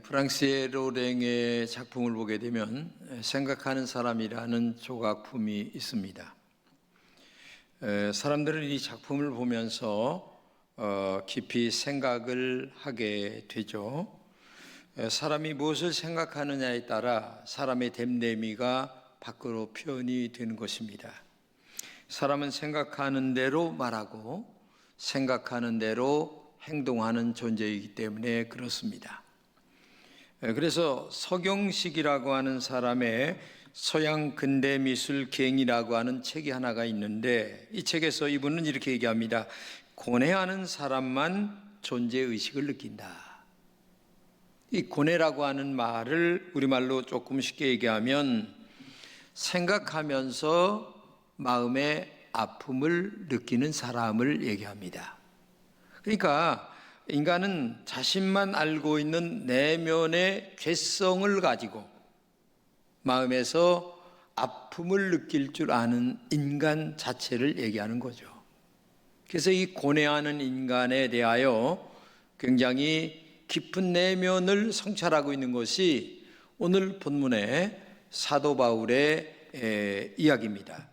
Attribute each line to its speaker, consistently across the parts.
Speaker 1: 프랑스의 로랭의 작품을 보게 되면 생각하는 사람이라는 조각품이 있습니다. 사람들은 이 작품을 보면서 깊이 생각을 하게 되죠. 사람이 무엇을 생각하느냐에 따라 사람의 됨됨이가 밖으로 표현이 되는 것입니다. 사람은 생각하는 대로 말하고 생각하는 대로 행동하는 존재이기 때문에 그렇습니다. 그래서 서경식이라고 하는 사람의 서양 근대미술 갱이라고 하는 책이 하나가 있는데, 이 책에서 이분은 이렇게 얘기합니다. 고뇌하는 사람만 존재의식을 느낀다. 이 고뇌라고 하는 말을 우리말로 조금 쉽게 얘기하면 생각하면서 마음의 아픔을 느끼는 사람을 얘기합니다. 그러니까 인간은 자신만 알고 있는 내면의 죄성을 가지고 마음에서 아픔을 느낄 줄 아는 인간 자체를 얘기하는 거죠. 그래서 이 고뇌하는 인간에 대하여 굉장히 깊은 내면을 성찰하고 있는 것이 오늘 본문의 사도 바울의 이야기입니다.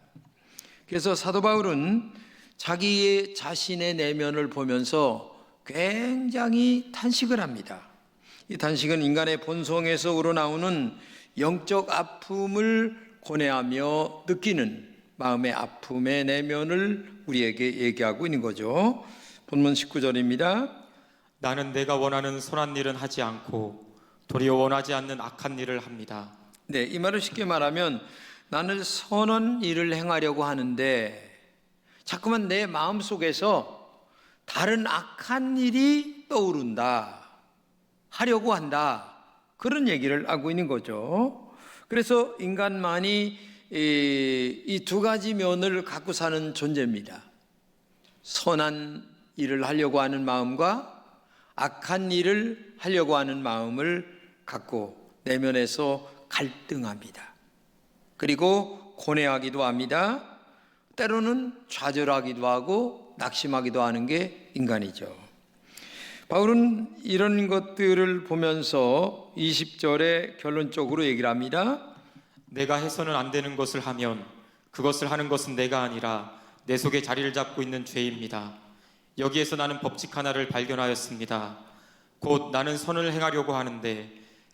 Speaker 1: 그래서 사도 바울은 자기의 자신의 내면을 보면서 굉장히 탄식을 합니다. 이 탄식은 인간의 본성에서 우러나오는 영적 아픔을 고뇌하며 느끼는 마음의 아픔의 내면을 우리에게 얘기하고 있는 거죠. 본문 19절입니다.
Speaker 2: 나는 내가 원하는 선한 일은 하지 않고 도리어 원하지 않는 악한 일을 합니다.
Speaker 1: 네, 이 말을 쉽게 말하면 나는 선한 일을 행하려고 하는데 자꾸만 내 마음속에서 다른 악한 일이 떠오른다, 하려고 한다, 그런 얘기를 하고 있는 거죠. 그래서 인간만이 이 두 가지 면을 갖고 사는 존재입니다. 선한 일을 하려고 하는 마음과 악한 일을 하려고 하는 마음을 갖고 내면에서 갈등합니다. 그리고 고뇌하기도 합니다. 때로는 좌절하기도 하고 낙심하기도 하는 게 인간이죠. 바울은 이런 것들을 보면서 20절에 결론적으로 얘기를 합니다.
Speaker 2: 내가 해서는 안 되는 것을 하면 그것을 하는 것은 내가 아니라 내 속에 자리를 잡고 있는 죄입니다. 여기에서 나는 법칙 하나를 발견하였습니다. 곧 나는 선을 행하려고 하는데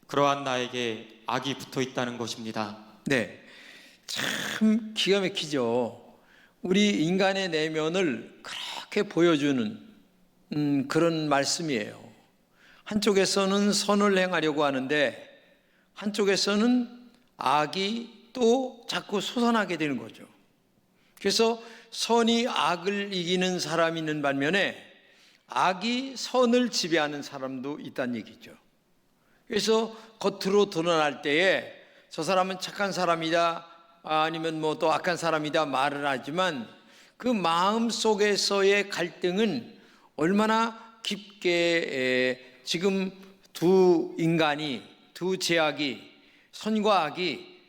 Speaker 2: 그러한 나에게 악이 붙어 있다는 것입니다.
Speaker 1: 네, 참 기가 막히죠. 우리 인간의 내면을 그렇게 보여주는 그런 말씀이에요. 한쪽에서는 선을 행하려고 하는데 한쪽에서는 악이 또 자꾸 솟아나게 되는 거죠. 그래서 선이 악을 이기는 사람이 있는 반면에 악이 선을 지배하는 사람도 있다는 얘기죠. 그래서 겉으로 드러날 때에 저 사람은 착한 사람이다, 아니면 뭐 또 악한 사람이다 말을 하지만 그 마음 속에서의 갈등은 얼마나 깊게 지금 두 인간이, 두 제약이, 선과 악이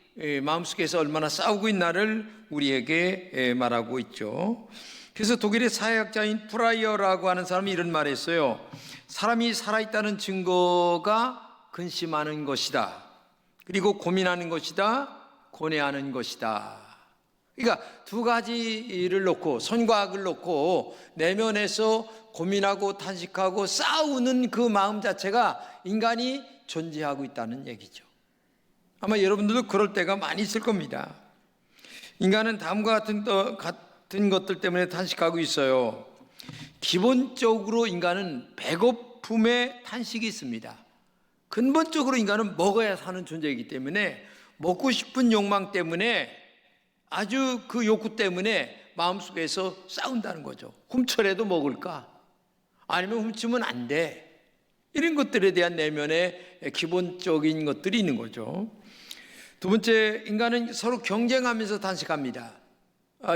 Speaker 1: 마음속에서 얼마나 싸우고 있나를 우리에게 말하고 있죠. 그래서 독일의 사회학자인 프라이어라고 하는 사람이 이런 말을 했어요. 사람이 살아있다는 증거가 근심하는 것이다, 그리고 고민하는 것이다, 고뇌하는 것이다. 그러니까 두 가지를 놓고, 선과 악을 놓고 내면에서 고민하고 탄식하고 싸우는 그 마음 자체가 인간이 존재하고 있다는 얘기죠. 아마 여러분들도 그럴 때가 많이 있을 겁니다. 인간은 다음과 같은 것들 때문에 탄식하고 있어요. 기본적으로 인간은 배고픔의 탄식이 있습니다. 근본적으로 인간은 먹어야 사는 존재이기 때문에 먹고 싶은 욕망 때문에, 아주 그 욕구 때문에 마음속에서 싸운다는 거죠. 훔쳐라도 먹을까? 아니면 훔치면 안 돼. 이런 것들에 대한 내면의 기본적인 것들이 있는 거죠. 두 번째, 인간은 서로 경쟁하면서 탄식합니다.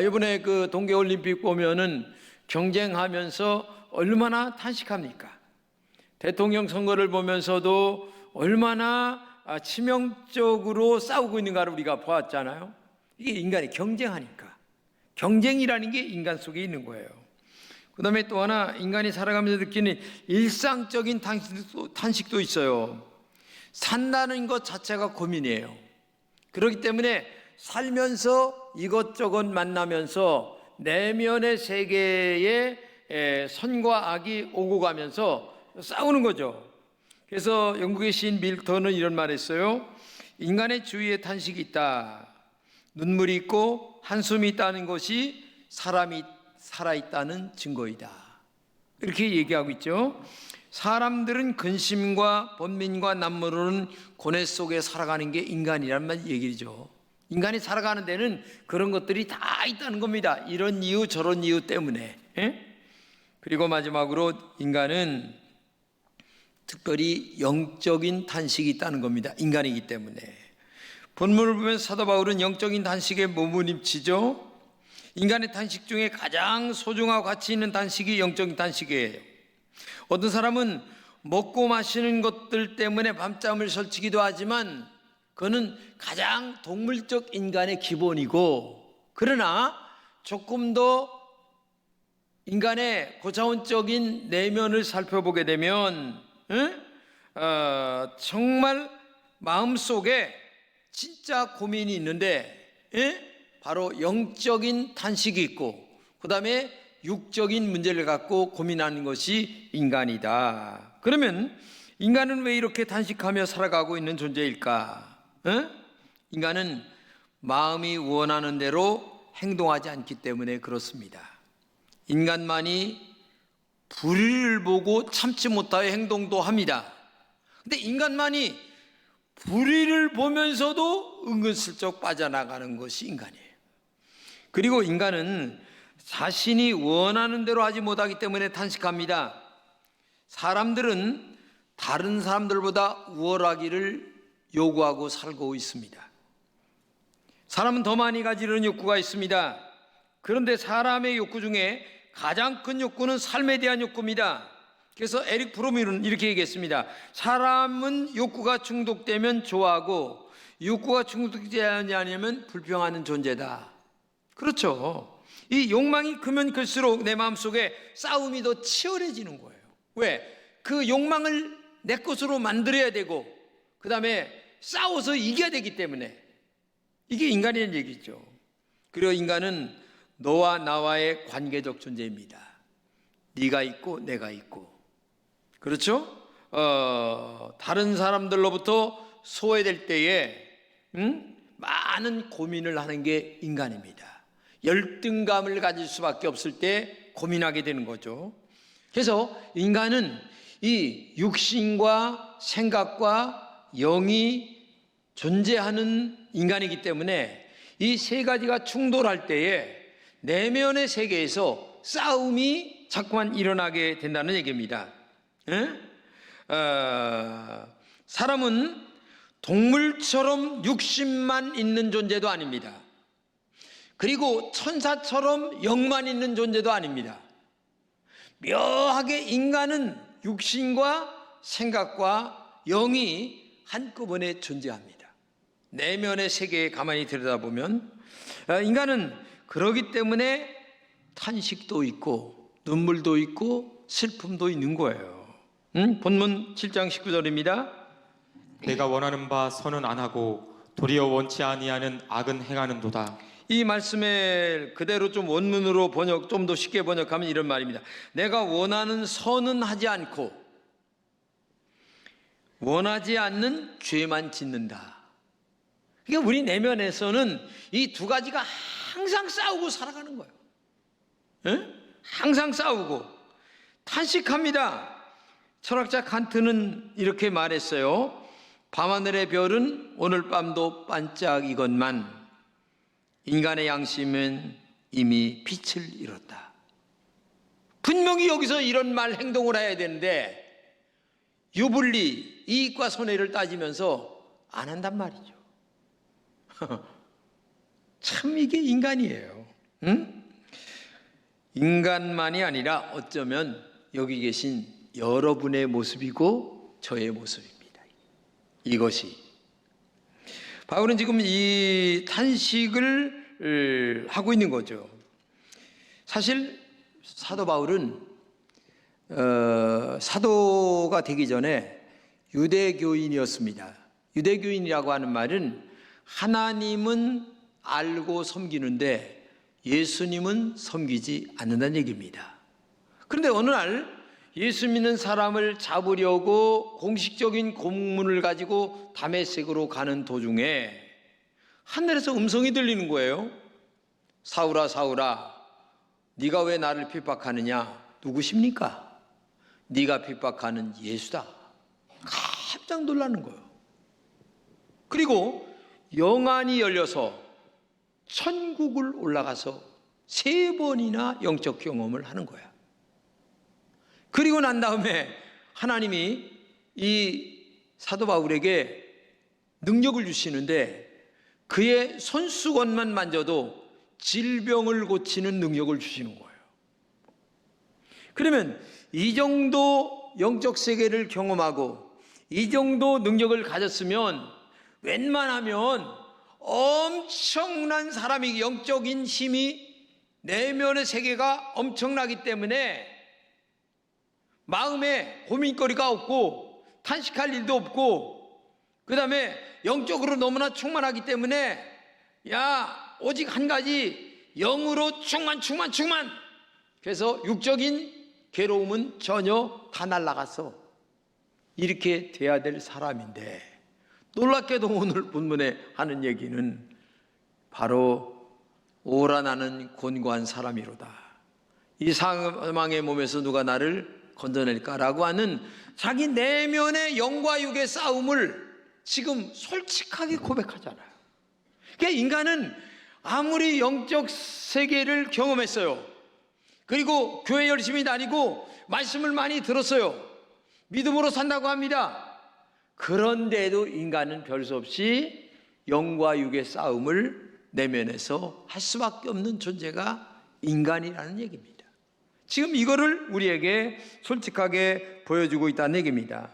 Speaker 1: 이번에 그 동계올림픽 보면은 경쟁하면서 얼마나 탄식합니까? 대통령 선거를 보면서도 얼마나 치명적으로 싸우고 있는가를 우리가 보았잖아요. 이게 인간이 경쟁하니까. 경쟁이라는 게 인간 속에 있는 거예요. 그 다음에 또 하나, 인간이 살아가면서 느끼는 일상적인 탄식도 있어요. 산다는 것 자체가 고민이에요. 그렇기 때문에 살면서 이것저것 만나면서 내면의 세계에 선과 악이 오고 가면서 싸우는 거죠. 그래서 영국의 시인 밀턴은 이런 말을 했어요. 인간의 주위에 탄식이 있다. 눈물이 있고 한숨이 있다는 것이 사람이 살아있다는 증거이다. 이렇게 얘기하고 있죠. 사람들은 근심과 번민과 남모르는 고뇌 속에 살아가는 게 인간이란 얘기죠. 인간이 살아가는 데는 그런 것들이 다 있다는 겁니다. 이런 이유 저런 이유 때문에. 그리고 마지막으로 인간은 특별히 영적인 탄식이 있다는 겁니다. 인간이기 때문에. 본문을 보면 사도 바울은 영적인 탄식에 몸부림치죠. 인간의 탄식 중에 가장 소중하고 가치 있는 탄식이 영적인 탄식이에요. 어떤 사람은 먹고 마시는 것들 때문에 밤잠을 설치기도 하지만 그거는 가장 동물적 인간의 기본이고, 그러나 조금 더 인간의 고차원적인 내면을 살펴보게 되면 정말 마음속에 진짜 고민이 있는데 바로 영적인 탄식이 있고 그 다음에 육적인 문제를 갖고 고민하는 것이 인간이다. 그러면 인간은 왜 이렇게 탄식하며 살아가고 있는 존재일까? 인간은 마음이 원하는 대로 행동하지 않기 때문에 그렇습니다. 인간만이 불의를 보고 참지 못하여 행동도 합니다. 근데 인간만이 불의를 보면서도 은근슬쩍 빠져나가는 것이 인간이에요. 그리고 인간은 자신이 원하는 대로 하지 못하기 때문에 탄식합니다. 사람들은 다른 사람들보다 우월하기를 요구하고 살고 있습니다. 사람은 더 많이 가지려는 욕구가 있습니다. 그런데 사람의 욕구 중에 가장 큰 욕구는 삶에 대한 욕구입니다. 그래서 에릭 프롬은 이렇게 얘기했습니다. 사람은 욕구가 중독되면 좋아하고 욕구가 중독되지 않으면 불평하는 존재다. 그렇죠. 이 욕망이 크면 클수록 내 마음속에 싸움이 더 치열해지는 거예요. 왜? 그 욕망을 내 것으로 만들어야 되고 그 다음에 싸워서 이겨야 되기 때문에. 이게 인간의 얘기죠. 그리고 인간은 너와 나와의 관계적 존재입니다. 네가 있고 내가 있고. 그렇죠? 다른 사람들로부터 소외될 때에 많은 고민을 하는 게 인간입니다. 열등감을 가질 수밖에 없을 때 고민하게 되는 거죠. 그래서 인간은 이 육신과 생각과 영이 존재하는 인간이기 때문에 이 세 가지가 충돌할 때에 내면의 세계에서 싸움이 자꾸만 일어나게 된다는 얘기입니다. 사람은 동물처럼 육신만 있는 존재도 아닙니다. 그리고 천사처럼 영만 있는 존재도 아닙니다. 묘하게 인간은 육신과 생각과 영이 한꺼번에 존재합니다. 내면의 세계에 가만히 들여다보면 인간은 그러기 때문에 탄식도 있고 눈물도 있고 슬픔도 있는 거예요. 본문 7장 19절입니다.
Speaker 2: 내가 원하는 바 선은 안 하고 도리어 원치 아니하는 악은 행하는도다.
Speaker 1: 이 말씀을 그대로 좀 원문으로 좀 더 쉽게 번역하면 이런 말입니다. 내가 원하는 선은 하지 않고 원하지 않는 죄만 짓는다. 그러니까 우리 내면에서는 이 두 가지가 항상 싸우고 살아가는 거예요. 항상 싸우고 탄식합니다. 철학자 칸트는 이렇게 말했어요. 밤하늘의 별은 오늘 밤도 반짝이건만 인간의 양심은 이미 빛을 잃었다. 분명히 여기서 이런 말 행동을 해야 되는데 유불리 이익과 손해를 따지면서 안 한단 말이죠. 참 이게 인간이에요. 인간만이 아니라 어쩌면 여기 계신 여러분의 모습이고 저의 모습입니다. 이것이 바울은 지금 이 탄식을 하고 있는 거죠. 사실 사도 바울은 사도가 되기 전에 유대교인이었습니다. 유대교인이라고 하는 말은 하나님은 알고 섬기는데 예수님은 섬기지 않는다는 얘기입니다. 그런데 어느 날 예수 믿는 사람을 잡으려고 공식적인 공문을 가지고 다메섹으로 가는 도중에 하늘에서 음성이 들리는 거예요. 사울아 사울아, 네가 왜 나를 핍박하느냐? 누구십니까? 네가 핍박하는 예수다. 깜짝 놀라는 거예요. 그리고 영안이 열려서 천국을 올라가서 3번이나 영적 경험을 하는 거야. 그리고 난 다음에 하나님이 이 사도 바울에게 능력을 주시는데 그의 손수건만 만져도 질병을 고치는 능력을 주시는 거예요. 그러면 이 정도 영적 세계를 경험하고 이 정도 능력을 가졌으면 웬만하면 엄청난 사람이 영적인 힘이 내면의 세계가 엄청나기 때문에 마음에 고민거리가 없고 탄식할 일도 없고 그 다음에 영적으로 너무나 충만하기 때문에 오직 한 가지 영으로 충만 그래서 육적인 괴로움은 전혀 다 날아가서 이렇게 돼야 될 사람인데 놀랍게도 오늘 본문에 하는 얘기는 바로 오라 나는 곤고한 사람이로다. 이 사망의 몸에서 누가 나를 건져낼까라고 하는 자기 내면의 영과 육의 싸움을 지금 솔직하게 고백하잖아요. 그러니까 인간은 아무리 영적 세계를 경험했어요. 그리고 교회 열심히 다니고 말씀을 많이 들었어요. 믿음으로 산다고 합니다. 그런데도 인간은 별 수 없이 영과 육의 싸움을 내면에서 할 수밖에 없는 존재가 인간이라는 얘기입니다. 지금 이거를 우리에게 솔직하게 보여주고 있다는 얘기입니다.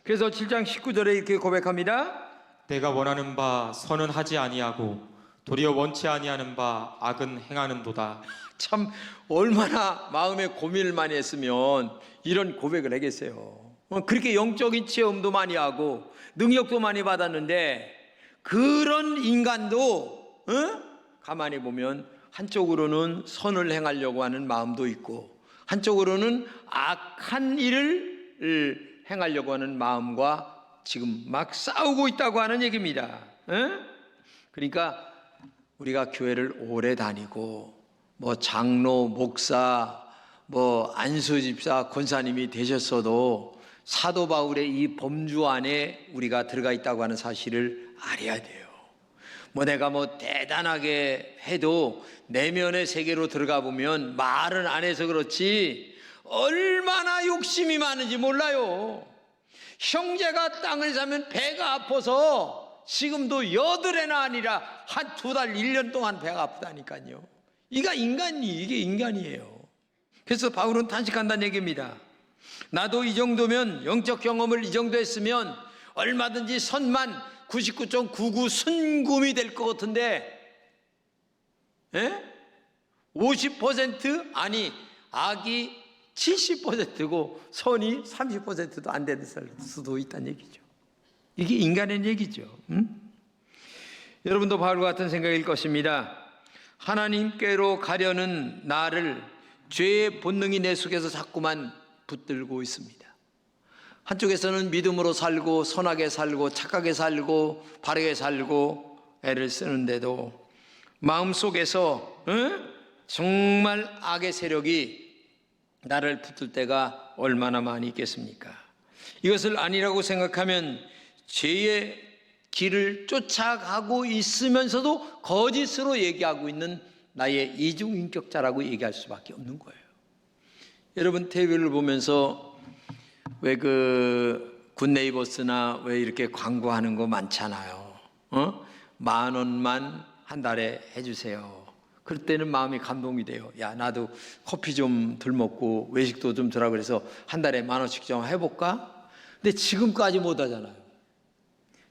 Speaker 1: 그래서 7장 19절에 이렇게 고백합니다.
Speaker 2: 내가 원하는 바 선은 하지 아니하고 도리어 원치 아니하는 바 악은 행하는도다.
Speaker 1: 참 얼마나 마음에 고민을 많이 했으면 이런 고백을 하겠어요. 그렇게 영적인 체험도 많이 하고 능력도 많이 받았는데 그런 인간도 가만히 보면 한쪽으로는 선을 행하려고 하는 마음도 있고 한쪽으로는 악한 일을 행하려고 하는 마음과 지금 막 싸우고 있다고 하는 얘기입니다. 그러니까 우리가 교회를 오래 다니고 뭐 장로, 목사, 뭐 안수집사, 권사님이 되셨어도 사도 바울의 이 범주 안에 우리가 들어가 있다고 하는 사실을 알아야 돼요. 뭐 내가 뭐 대단하게 해도 내면의 세계로 들어가 보면 말은 안 해서 그렇지 얼마나 욕심이 많은지 몰라요. 형제가 땅을 사면 배가 아파서 지금도 8해나 아니라 한 2달, 1년 동안 배가 아프다니까요. 이게 인간이에요. 그래서 바울은 탄식한다는 얘기입니다. 나도 이 정도면 영적 경험을 이 정도 했으면 얼마든지 선만 99.99 순금이 될 것 같은데 50% 아니 악이 70%고 선이 30%도 안 될 수도 있다는 얘기죠. 이게 인간의 얘기죠. 여러분도 바울과 같은 생각일 것입니다. 하나님께로 가려는 나를 죄의 본능이 내 속에서 자꾸만 붙들고 있습니다. 한쪽에서는 믿음으로 살고 선하게 살고 착하게 살고 바르게 살고 애를 쓰는데도 마음속에서 정말 악의 세력이 나를 붙들 때가 얼마나 많이 있겠습니까? 이것을 아니라고 생각하면 죄의 길을 쫓아가고 있으면서도 거짓으로 얘기하고 있는 나의 이중인격자라고 얘기할 수밖에 없는 거예요. 여러분 TV를 보면서 왜 굿네이버스나 왜 이렇게 광고하는 거 많잖아요. 10,000원만 한 달에 해주세요. 그럴 때는 마음이 감동이 돼요. 야, 나도 커피 좀 덜 먹고 외식도 좀 덜 하고 그래서 한 달에 10,000원씩 좀 해볼까? 근데 지금까지 못 하잖아요.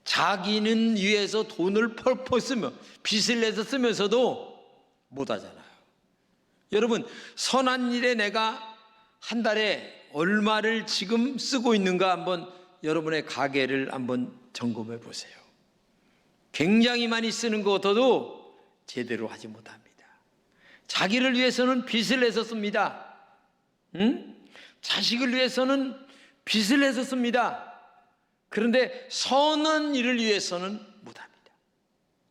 Speaker 1: 자기는 위해서 돈을 펄펄 쓰며 빚을 내서 쓰면서도 못 하잖아요. 여러분, 선한 일에 내가 한 달에 얼마를 지금 쓰고 있는가 한번 여러분의 가계를 한번 점검해 보세요. 굉장히 많이 쓰는 것도 제대로 하지 못합니다. 자기를 위해서는 빚을 내서 씁니다. 자식을 위해서는 빚을 내서 씁니다. 그런데 선한 일을 위해서는 못합니다.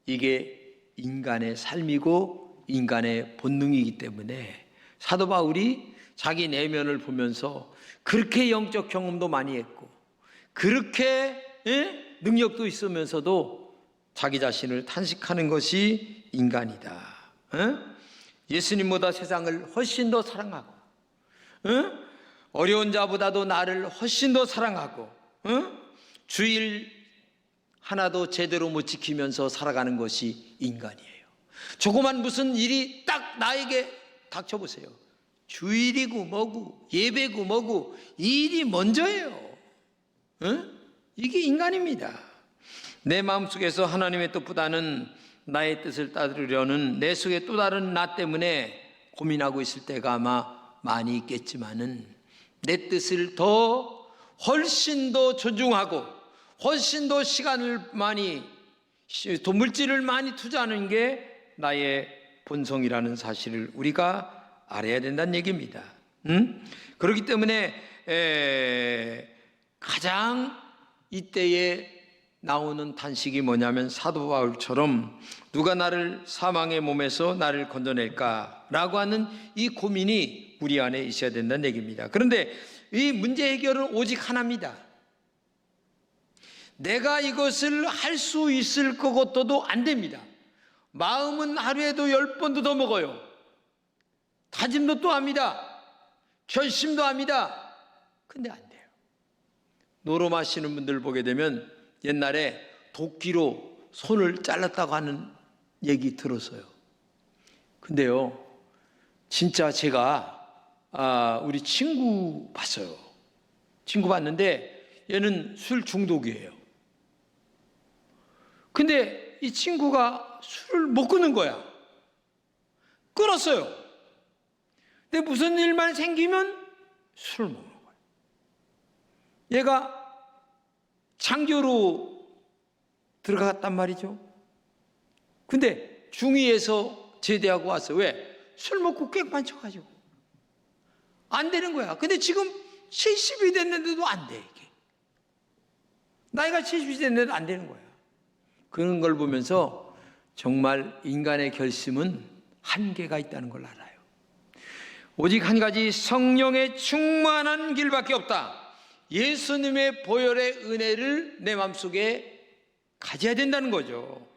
Speaker 1: 이게 인간의 삶이고 인간의 본능이기 때문에 사도 바울이 자기 내면을 보면서 그렇게 영적 경험도 많이 했고 그렇게 능력도 있으면서도 자기 자신을 탄식하는 것이 인간이다. 예수님보다 세상을 훨씬 더 사랑하고 어려운 자보다도 나를 훨씬 더 사랑하고 주일 하나도 제대로 못 지키면서 살아가는 것이 인간이에요. 조그만 무슨 일이 딱 나에게 닥쳐보세요. 주일이고 뭐고 예배고 뭐고 일이 먼저예요. 이게 인간입니다. 내 마음속에서 하나님의 뜻보다는 나의 뜻을 따르려는 내 속에 또 다른 나 때문에 고민하고 있을 때가 아마 많이 있겠지만은 내 뜻을 훨씬 더 존중하고 훨씬 더 시간을 많이 또 물질을 많이 투자하는 게 나의 본성이라는 사실을 우리가 알아야 된다는 얘기입니다. 그렇기 때문에 가장 이때에 나오는 탄식이 뭐냐면 사도 바울처럼 누가 나를 사망의 몸에서 나를 건져낼까라고 하는 이 고민이 우리 안에 있어야 된다는 얘기입니다. 그런데 이 문제 해결은 오직 하나입니다. 내가 이것을 할 수 있을 것 같아도 안 됩니다. 마음은 하루에도 10번도 더 먹어요. 다짐도 또 합니다. 결심도 합니다. 근데 안 돼요. 노름 하시는 분들 보게 되면 옛날에 도끼로 손을 잘랐다고 하는 얘기 들었어요. 근데요, 진짜 제가 우리 친구 봤어요. 친구 봤는데 얘는 술 중독이에요. 근데 이 친구가 술을 못 끊는 거야. 끊었어요. 근데 무슨 일만 생기면 술을 먹는 거예요. 얘가 장교로 들어갔단 말이죠. 근데 중위에서 제대하고 왔어요. 왜? 술 먹고 깽판 쳐가지고 안 되는 거야. 근데 지금 70이 됐는데도 안 돼, 이게. 나이가 70이 됐는데도 안 되는 거야. 그런 걸 보면서 정말 인간의 결심은 한계가 있다는 걸 알아요. 오직 한 가지 성령의 충만한 길밖에 없다. 예수님의 보혈의 은혜를 내 마음속에 가져야 된다는 거죠.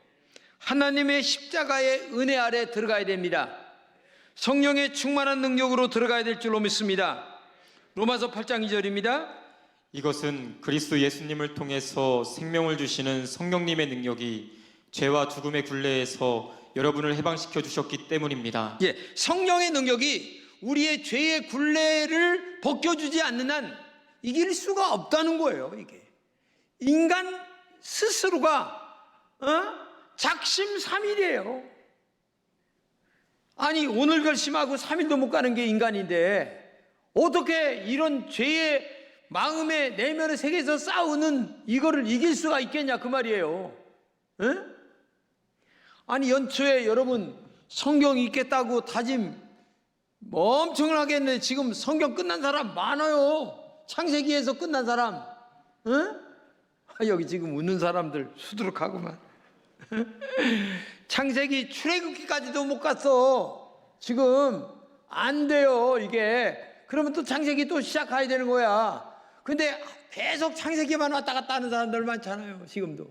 Speaker 1: 하나님의 십자가의 은혜 아래 들어가야 됩니다. 성령의 충만한 능력으로 들어가야 될 줄로 믿습니다. 로마서 8장 2절입니다.
Speaker 2: 이것은 그리스도 예수님을 통해서 생명을 주시는 성령님의 능력이 죄와 죽음의 굴레에서 여러분을 해방시켜 주셨기 때문입니다.
Speaker 1: 예, 성령의 능력이 우리의 죄의 굴레를 벗겨주지 않는 한 이길 수가 없다는 거예요. 이게 인간 스스로가 작심삼일이에요. 아니 오늘 결심하고 3일도 못 가는 게 인간인데 어떻게 이런 죄의 마음의 내면의 세계에서 싸우는 이거를 이길 수가 있겠냐 그 말이에요. 아니 연초에 여러분 성경 읽겠다고 다짐 엄청나게 했는데 지금 성경 끝난 사람 많아요. 창세기에서 끝난 사람. 여기 지금 웃는 사람들 수두룩하구만. 창세기 출애굽기까지도 못 갔어. 지금 안 돼요 이게. 그러면 또 창세기 또 시작해야 되는 거야. 근데 계속 창세기만 왔다 갔다 하는 사람들 많잖아요 지금도.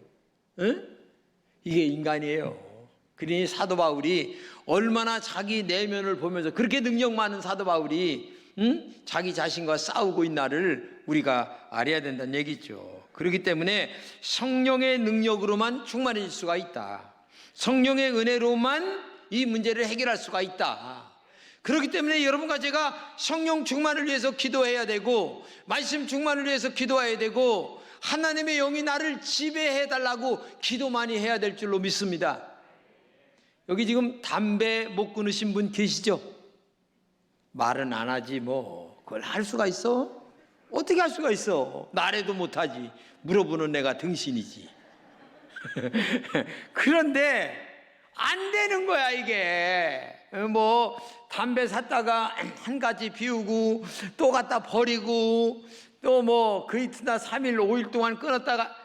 Speaker 1: 이게 인간이에요. 그러니 사도 바울이 얼마나 자기 내면을 보면서 그렇게 능력 많은 사도 바울이 자기 자신과 싸우고 있나를 우리가 알아야 된다는 얘기죠. 그렇기 때문에 성령의 능력으로만 충만해질 수가 있다. 성령의 은혜로만 이 문제를 해결할 수가 있다. 그렇기 때문에 여러분과 제가 성령 충만을 위해서 기도해야 되고 말씀 충만을 위해서 기도해야 되고 하나님의 영이 나를 지배해 달라고 기도 많이 해야 될 줄로 믿습니다. 여기 지금 담배 못 끊으신 분 계시죠? 말은 안 하지 뭐 그걸 할 수가 있어? 어떻게 할 수가 있어? 나래도 못하지. 물어보는 내가 등신이지. 그런데 안 되는 거야 이게. 뭐 담배 샀다가 한 가지 비우고 또 갖다 버리고 또 뭐 그 이튿날 3일 5일 동안 끊었다가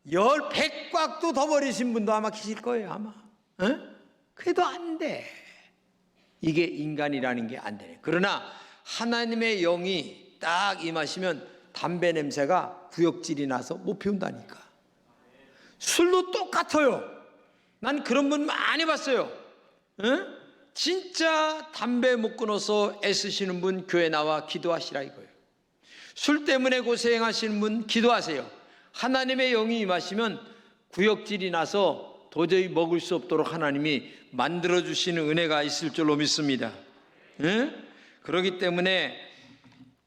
Speaker 1: 100곽도 더 버리신 분도 아마 계실 거예요 아마. 그래도 안 돼. 이게 인간이라는 게 안 되네. 그러나 하나님의 영이 딱 임하시면 담배 냄새가 구역질이 나서 못 피운다니까. 술도 똑같아요. 난 그런 분 많이 봤어요. 진짜 담배 못 끊어서 애쓰시는 분 교회 나와 기도하시라 이거예요. 술 때문에 고생하시는 분 기도하세요. 하나님의 영이 임하시면 구역질이 나서 도저히 먹을 수 없도록 하나님이 만들어주시는 은혜가 있을 줄로 믿습니다. 그렇기 때문에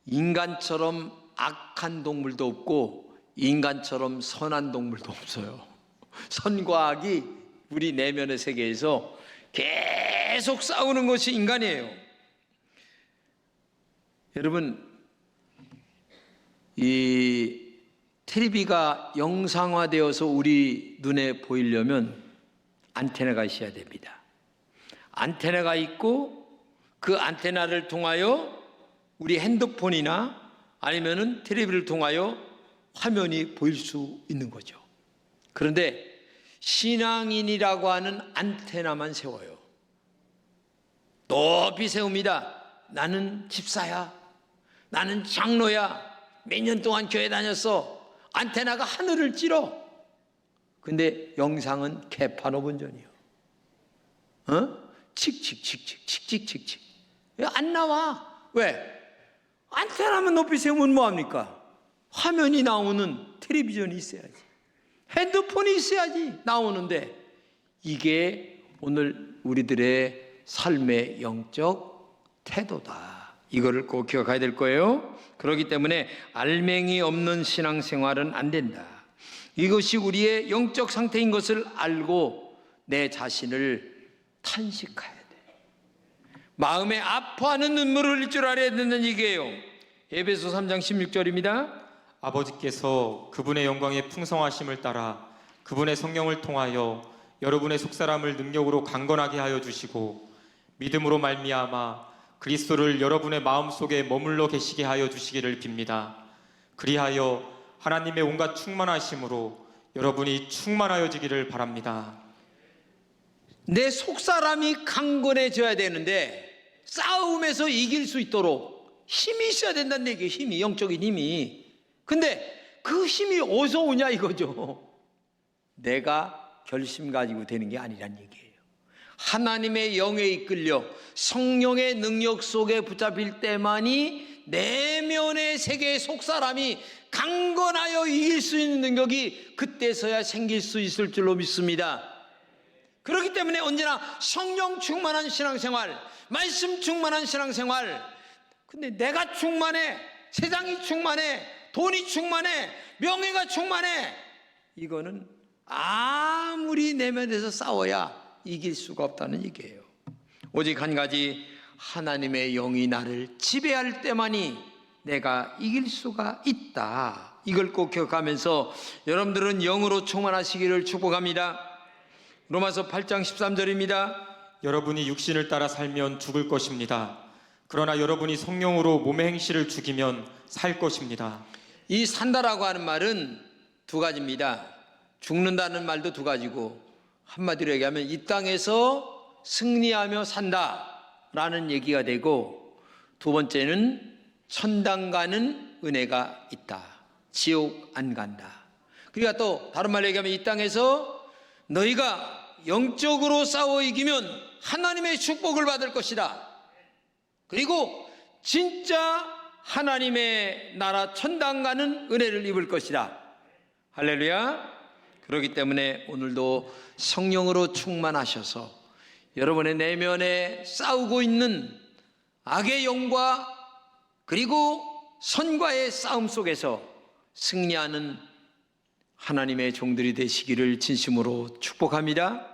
Speaker 1: 인간처럼 악한 동물도 없고 인간처럼 선한 동물도 없어요. 선과 악이 우리 내면의 세계에서 계속 싸우는 것이 인간이에요. 여러분, 이 텔레비가 영상화되어서 우리 눈에 보이려면 안테나가 있어야 됩니다. 안테나가 있고 그 안테나를 통하여 우리 핸드폰이나 아니면은 텔레비를 통하여 화면이 보일 수 있는 거죠. 그런데 신앙인이라고 하는 안테나만 세워요. 높이 세웁니다. 나는 집사야. 나는 장로야. 몇 년 동안 교회 다녔어. 안테나가 하늘을 찌러. 근데 영상은 개판 5분 전이요. 칙칙칙칙칙칙칙칙. 안 나와. 왜? 안테나만 높이 세우면 뭐합니까? 화면이 나오는 텔레비전이 있어야지. 핸드폰이 있어야지 나오는데 이게 오늘 우리들의 삶의 영적 태도다. 이거를 꼭 기억해야 될 거예요. 그렇기 때문에 알맹이 없는 신앙생활은 안 된다. 이것이 우리의 영적 상태인 것을 알고 내 자신을 탄식해야 돼. 마음에 아파하는 눈물을 흘릴 줄 알아야 된다는 얘기예요. 에베소 3장 16절입니다.
Speaker 2: 아버지께서 그분의 영광의 풍성하심을 따라 그분의 성령을 통하여 여러분의 속사람을 능력으로 강건하게 하여 주시고 믿음으로 말미암아 그리스도를 여러분의 마음속에 머물러 계시게 하여 주시기를 빕니다. 그리하여 하나님의 온갖 충만하심으로 여러분이 충만하여지기를 바랍니다.
Speaker 1: 내 속사람이 강건해져야 되는데 싸움에서 이길 수 있도록 힘이 있어야 된다는 얘기예요. 힘이, 영적인 힘이. 근데 그 힘이 어디서 오냐 이거죠. 내가 결심 가지고 되는 게 아니란 얘기예요. 하나님의 영에 이끌려 성령의 능력 속에 붙잡힐 때만이 내면의 세계의 속사람이 강건하여 이길 수 있는 능력이 그때서야 생길 수 있을 줄로 믿습니다. 그렇기 때문에 언제나 성령 충만한 신앙생활, 말씀 충만한 신앙생활. 근데 내가 충만해, 세상이 충만해, 돈이 충만해, 명예가 충만해. 이거는 아무리 내면에서 싸워야 이길 수가 없다는 얘기예요. 오직 한 가지, 하나님의 영이 나를 지배할 때만이 내가 이길 수가 있다. 이걸 꼭 기억하면서 여러분들은 영으로 충만하시기를 축복합니다. 로마서 8장 13절입니다.
Speaker 2: 여러분이 육신을 따라 살면 죽을 것입니다. 그러나 여러분이 성령으로 몸의 행실을 죽이면 살 것입니다.
Speaker 1: 이 산다라고 하는 말은 두 가지입니다. 죽는다는 말도 두 가지고, 한마디로 얘기하면 이 땅에서 승리하며 산다라는 얘기가 되고, 두 번째는 천당 가는 은혜가 있다. 지옥 안 간다. 그러니까 또 다른 말로 얘기하면 이 땅에서 너희가 영적으로 싸워 이기면 하나님의 축복을 받을 것이다. 그리고 진짜 하나님의 나라 천당 가는 은혜를 입을 것이다. 할렐루야. 그렇기 때문에 오늘도 성령으로 충만하셔서 여러분의 내면에 싸우고 있는 악의 영과 그리고 선과의 싸움 속에서 승리하는 하나님의 종들이 되시기를 진심으로 축복합니다.